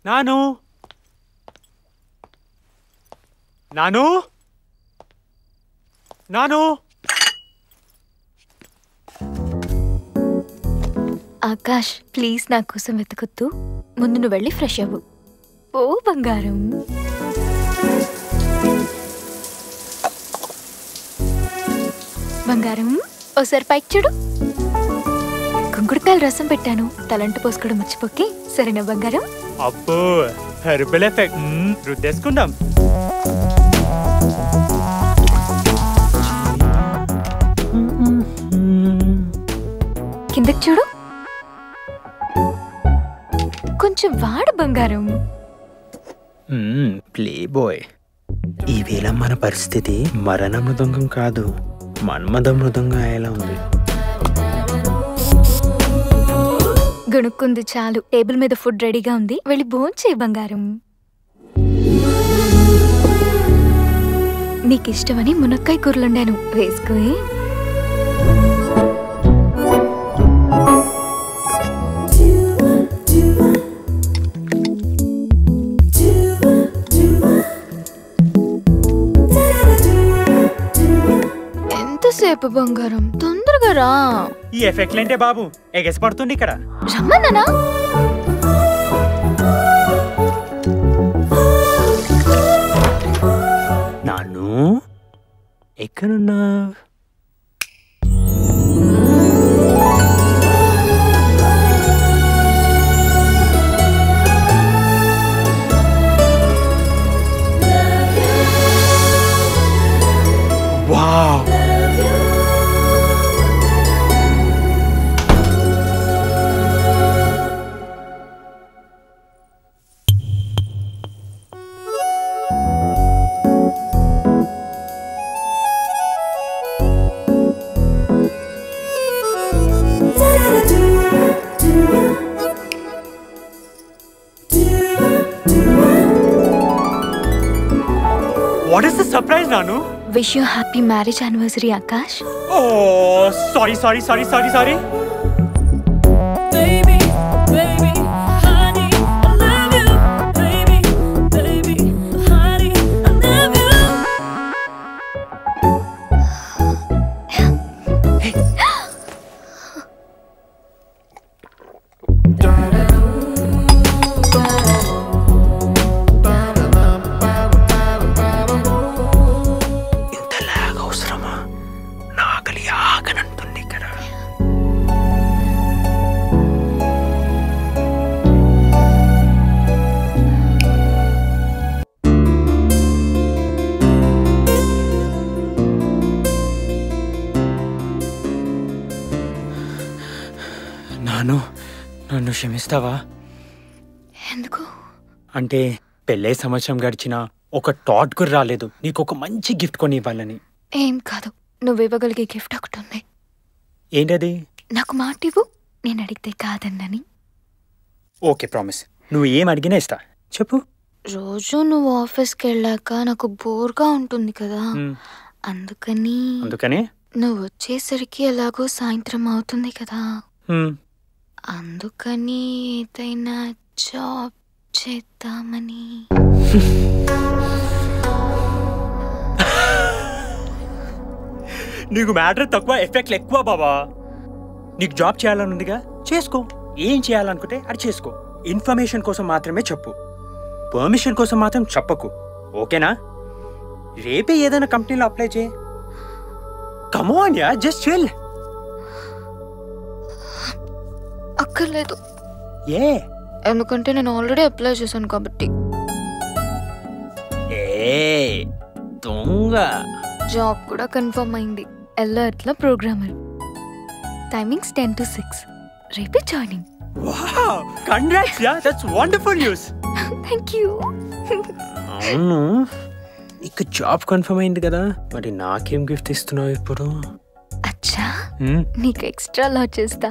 నాను నాను నాను ఆకాష్ ప్లీజ్ నా కోసం వెతకొద్దు. ముందు నువ్వు వెళ్ళి ఫ్రెష్ అవ్వు. ఓ బంగారం. బంగారం ఓసారి పైకి చూడు. కుంకుడుకాయల రసం పెట్టాను, తలంటు పోసుకోవడం మర్చిపోకే. సరేనా బంగారం? అబ్బో హెర్బల్ ఎఫెక్ట్. రుద్దేసుకుందాం. కిందకి చూడు. కొంచెం వాడు బంగారం. Play boy. ఈవేళ మన పరిస్థితి మరణ మృదంగం కాదు, మన్మథ మృదంగం అయ్యేలా ఉంది. గణుక్కుంది చాలు. టేబుల్ మీద ఫుడ్ రెడీగా ఉంది, వెళ్ళి భోంచేయి బంగారం. నీకు ఇష్టమని మునక్కాయ కూరలుండాను, వేసుకోయి. ఎంతసేపు బంగారం, తొందరగా రా. ఈ ఎఫెక్ట్ ఏంటే బాబు, ఎగసి పడుతుంది ఇక్కడ. రమ్మన్నానా? నాను ఎక్కడున్నా? Wow, what is the surprise, Nanu? Wish you happy marriage anniversary, Akash. Oh, sorry. Baby, baby, honey, I love you. Baby, baby, honey, I love you. ఇంతలాగా అవసరమా? నాకలి ఆగనంటుంది ఇక్కడ. నన్ను క్షమిస్తావా? ఎందుకు? అంటే పెళ్ళై సంవత్సరం గడిచినా ఒక థాట్ కూడా రాలేదు నీకు ఒక మంచి గిఫ్ట్ కొని ఇవ్వాలని. ఏం కాదు, నువ్వు ఇవ్వగలిగే గిఫ్ట్ ఒకటి ఉంది. ఏంటది? నాకు మాట ఇవ్వు, నేను అడిగితే కాదన్నని. ఓకే ప్రామిస్, నువ్వు ఏం అడిగినా ఇస్తా, చెప్పు. రోజు నువ్వు ఆఫీస్కి వెళ్ళాక నాకు బోర్గా ఉంటుంది కదా, అందుకని నువ్వు వచ్చేసరికి ఎలాగో సాయంత్రం అవుతుంది కదా, అందుకని ఏదైనా జాబ్ చేద్దామని. నీకు మ్యాటర్ తక్కువ, ఎఫెక్ట్లు ఎక్కువ బాబా. నీకు జాబ్ చేయాలని ఉందిగా, చేసుకో. ఏం చేయాలనుకుంటే అది చేసుకో. ఇన్ఫర్మేషన్ కోసం మాత్రమే చెప్పు, పర్మిషన్ కోసం మాత్రం చెప్పకు, ఓకేనా? రేపే ఏదైనా కంపెనీలో అప్లై చేయి. Come on yeah, just chill. అక్కర్లేదు. ఏ? ఎందుకంటే నేను ఆల్రెడీ అప్లై చేశాను కాబట్టి. దొంగ. జాబ్ కూడా కన్ఫర్మ్ అయింది, ఎల్ఆర్ట్లో ప్రోగ్రామర్. Timings 10 to 6. రేపే joining. Wow, congrats yeah, that's wonderful news. Thank you. అవును, నీకు జాబ్ కన్ఫర్మ్ అయింది కదా, మరి నాకేం గిఫ్ట్ ఇస్తున్నావు ఇప్పుడు? అచ్చా, నీకు ఎక్స్ట్రా లా చేస్తా.